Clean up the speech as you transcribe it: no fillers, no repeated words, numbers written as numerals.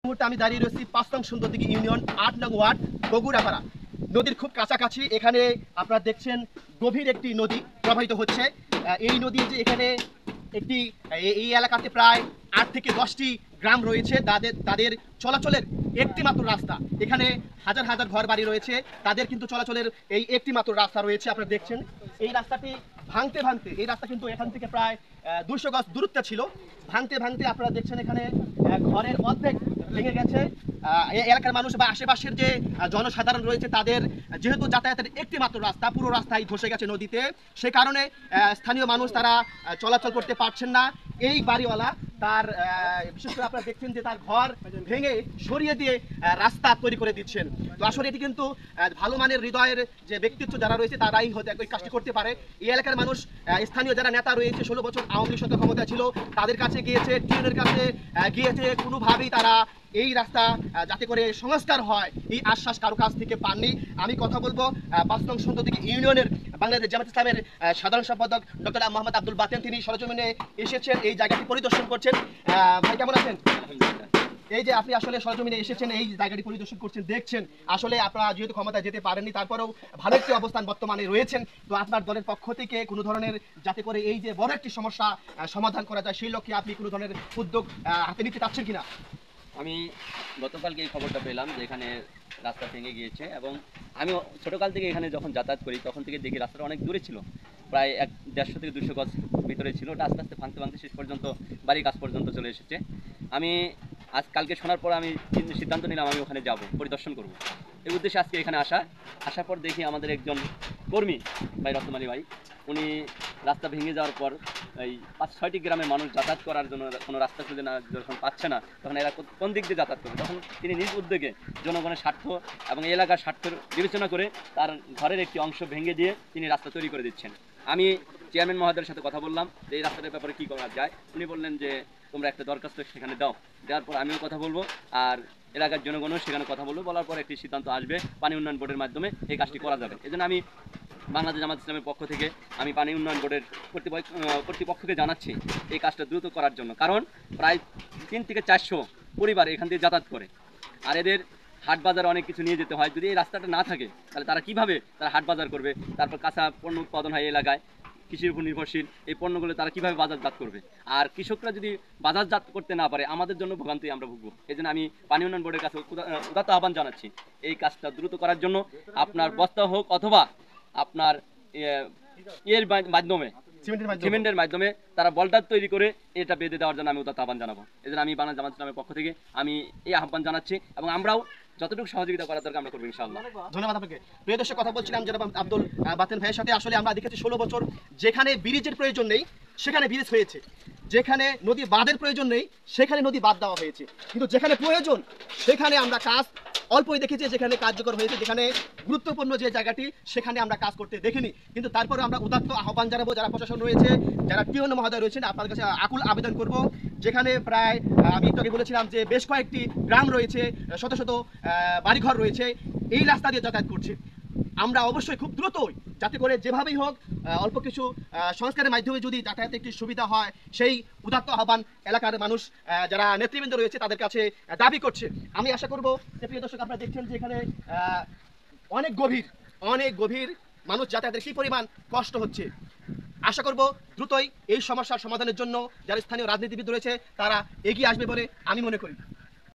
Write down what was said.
মুহূর্তে আমি দাঁড়িয়ে রয়েছি ৫ নং সুন্দরদিঘি ইউনিয়ন ৮ নং ওয়ার্ড বগুড়াপাড়া। নদীর খুব কাছাকাছি। এখানে আপনারা দেখছেন গভীর একটি নদী প্রবাহিত হচ্ছে। এই নদী যে এখানে একটি এই এলাকাতে প্রায় ৮ থেকে ১০টি গ্রাম রয়েছে, তাদের চলাচলের একটি মাত্র রাস্তা। এখানে হাজার হাজার ঘর বাড়ি রয়েছে, তাদের কিন্তু চলাচলের এই একটি মাত্র রাস্তা রয়েছে। আপনারা দেখছেন এই রাস্তাটি ভাঙতে ভাঙতে, এই রাস্তা কিন্তু এখান থেকে প্রায় ২০০ গজ দূরত্বে ছিল। ভাঙতে ভাঙতে আপনারা দেখছেন এখানে ঘরের অর্ধেক ভেঙে গেছে। এলাকার মানুষ বা আশেপাশের যে জনসাধারণ রয়েছে তাদের যেহেতু যাতায়াতের একটি মাত্র রাস্তা, পুরো রাস্তায় ধসে গেছে নদীতে, সে কারণে স্থানীয় মানুষ তারা চলাচল করতে পারছেন না। এই বাড়িওয়ালা তার বিশেষ করে আপনারা দেখছেন যে তার ঘর ভেঙে সরিয়ে দিয়ে রাস্তা তৈরি করে দিচ্ছেন। তো আসলে এটি কিন্তু ভালো মানের হৃদয়ের যে ব্যক্তিত্ব যারা রয়েছে তারাই হয়তো এই কাজটি করতে পারে। এই এলাকার মানুষ, স্থানীয় যারা নেতা রয়েছে, 16 বছর আওয়ামী লীগ সরকার ক্ষমতা ছিল, তাদের কাছে গিয়েছে, টিউনের কাছে গিয়েছে, কোনোভাবেই তারা এই রাস্তা যাতে করে সংস্কার হয় এই আশ্বাস কারো কাছ থেকে পাননি। আমি কথা বলবো ৫ নং সুন্দরদিঘি ইউনিয়নের বাংলাদেশ জামাত ইসলামের সাধারণ সম্পাদক ডক্টর মোহাম্মদ আব্দুল বাতেন। তিনি সরজমিনে এসেছেন, এই জায়গাটি পরিদর্শন করছেন। ভাই কেমন আছেন? এই যে আপনি আসলে সরজমিনে এসেছেন, এই জায়গাটি পরিদর্শন করছেন, দেখছেন আসলে আপনারা যেহেতু ক্ষমতায় যেতে পারেননি, তারপরেও ভালো একটি অবস্থান বর্তমানে রয়েছেন। তো আপনার দলের পক্ষ থেকে কোনো ধরনের যাতে করে এই যে বড় একটি সমস্যা সমাধান করা যায় সেই লক্ষ্যে আপনি কোনো ধরনের উদ্যোগ হাতে নিতে চাচ্ছেন কিনা? আমি গতকালকে এই খবরটা পেলাম যে এখানে রাস্তা ভেঙে গিয়েছে, এবং আমি ছোটোকাল থেকে এখানে যখন যাতায়াত করি তখন থেকে দেখি রাস্তাটা অনেক দূরে ছিল, প্রায় 150 থেকে 200 গজ ভিতরে ছিল। ওটা আস্তে আস্তে ভাঙতে ভাঙতে শেষ পর্যন্ত বাড়ির কাছ পর্যন্ত চলে এসেছে। আমি কালকে শোনার পর আমি সিদ্ধান্ত নিলাম আমি ওখানে যাব, পরিদর্শন করব। এই উদ্দেশ্যে আজকে এখানে আসার পর দেখি আমাদের একজন কর্মী ভাই, রত্নমালী ভাই, উনি রাস্তা ভেঙে যাওয়ার পর এই 5-6টি গ্রামের মানুষ যাতায়াত করার জন্য কোনো রাস্তা খুঁজে না যখন পাচ্ছে না, তখন এরা কোন দিক দিয়ে যাতায়াত করবে, তখন তিনি নিজ উদ্যোগে জনগণের স্বার্থ এবং এলাকার স্বার্থের বিবেচনা করে তার ঘরের একটি অংশ ভেঙে দিয়ে তিনি রাস্তা তৈরি করে দিচ্ছেন। আমি চেয়ারম্যান মহোদয়ের সাথে কথা বললাম যে এই রাস্তাটার ব্যাপারে কী করা যায়। উনি বললেন যে তোমরা একটা দরখাস্ত সেখানে দাও, দেওয়ার পর আমিও কথা বলবো আর এলাকার জনগণও সেখানে কথা বলবো, বলার পর একটি সিদ্ধান্ত আসবে, পানি উন্নয়ন বোর্ডের মাধ্যমে এই কাজটি করা যাবে। এজন্য আমি বাংলাদেশ জামাত ইসলামের পক্ষ থেকে আমি পানি উন্নয়ন বোর্ডের কর্তৃপক্ষকে জানাচ্ছি এই কাজটা দ্রুত করার জন্য। কারণ প্রায় 3 থেকে 400 পরিবার এখান থেকে যাতায়াত করে, আর এদের হাট বাজারে অনেক কিছু নিয়ে যেতে হয়। যদি এই রাস্তাটা না থাকে তাহলে তারা কিভাবে তারা হাট বাজার করবে? তারপর কাঁচা পণ্য উৎপাদন হয় এলাকায়, কৃষির উপর নির্ভরশীল, এই পণ্যগুলো তারা কীভাবে বাজারজাত করবে? আর কৃষকরা যদি বাজারজাত করতে না পারে আমাদের জন্য ভোগান্তি আমরা ভুগবো। এই জন্য আমি পানি উন্নয়ন বোর্ডের কাছে উদাত্ত আহ্বান জানাচ্ছি এই কাজটা দ্রুত করার জন্য। আপনার বস্তা হোক অথবা আপনার মাধ্যমে, সিমেন্টের মাধ্যমে তারা বলটার তৈরি করে এটা বেঁধে দেওয়ার জন্য আমি উদাত্ত আহ্বান জানাবো। এই জন্য আমি বাংলাদেশ জামাত ইসলামের পক্ষ থেকে আমি এই আহ্বান জানাচ্ছি, এবং আমরাও যতটুকু সহযোগিতা করার দরকার আমরা করবো ইনশাআল্লাহ। ধন্যবাদ আপনাকে। প্রিয় দর্শক, কথা বলছিলাম জনাব আব্দুল বাতেন ভাইয়ের সাথে। আসলে আমরা দেখেছি 16 বছর যেখানে ব্রিজের প্রয়োজন নেই সেখানে ব্রিজ হয়েছে, যেখানে নদী বাঁধের প্রয়োজন নেই সেখানে নদী বাঁধ দেওয়া হয়েছে, কিন্তু যেখানে প্রয়োজন সেখানে আমরা কাজ অল্পই দেখেছি, যেখানে কার্যকর হয়েছে, যেখানে গুরুত্বপূর্ণ যে জায়গাটি সেখানে আমরা কাজ করতে দেখিনি। কিন্তু তারপরে আমরা উদাত্ত আহ্বান জানাবো, যারা প্রশাসন রয়েছে, যারা টিউন মহোদয় রয়েছেন, আপনার কাছে আকুল আবেদন করব, যেখানে প্রায় আমি একটু আগে বলেছিলাম যে বেশ কয়েকটি গ্রাম রয়েছে, শত শত বাড়িঘর রয়েছে, এই রাস্তা দিয়ে যাতায়াত করছে। আমরা অবশ্যই খুব দ্রুতই যাতে করে যেভাবেই হোক অল্প কিছু সংস্কারের মাধ্যমে যদি যাতায়াতে একটি সুবিধা হয় সেই উদাত্ত আহ্বান এলাকার মানুষ যারা নেতৃবৃন্দ রয়েছে তাদের কাছে দাবি করছে। আমি আশা করব যে প্রিয় দর্শক, আপনারা দেখছেন যে এখানে অনেক গভীর মানুষ যাতায়াতের কী পরিমাণ কষ্ট হচ্ছে। আশা করব দ্রুতই এই সমস্যার সমাধানের জন্য যারা স্থানীয় রাজনীতিবিদ রয়েছে তারা এগিয়ে আসবে বলে আমি মনে করি।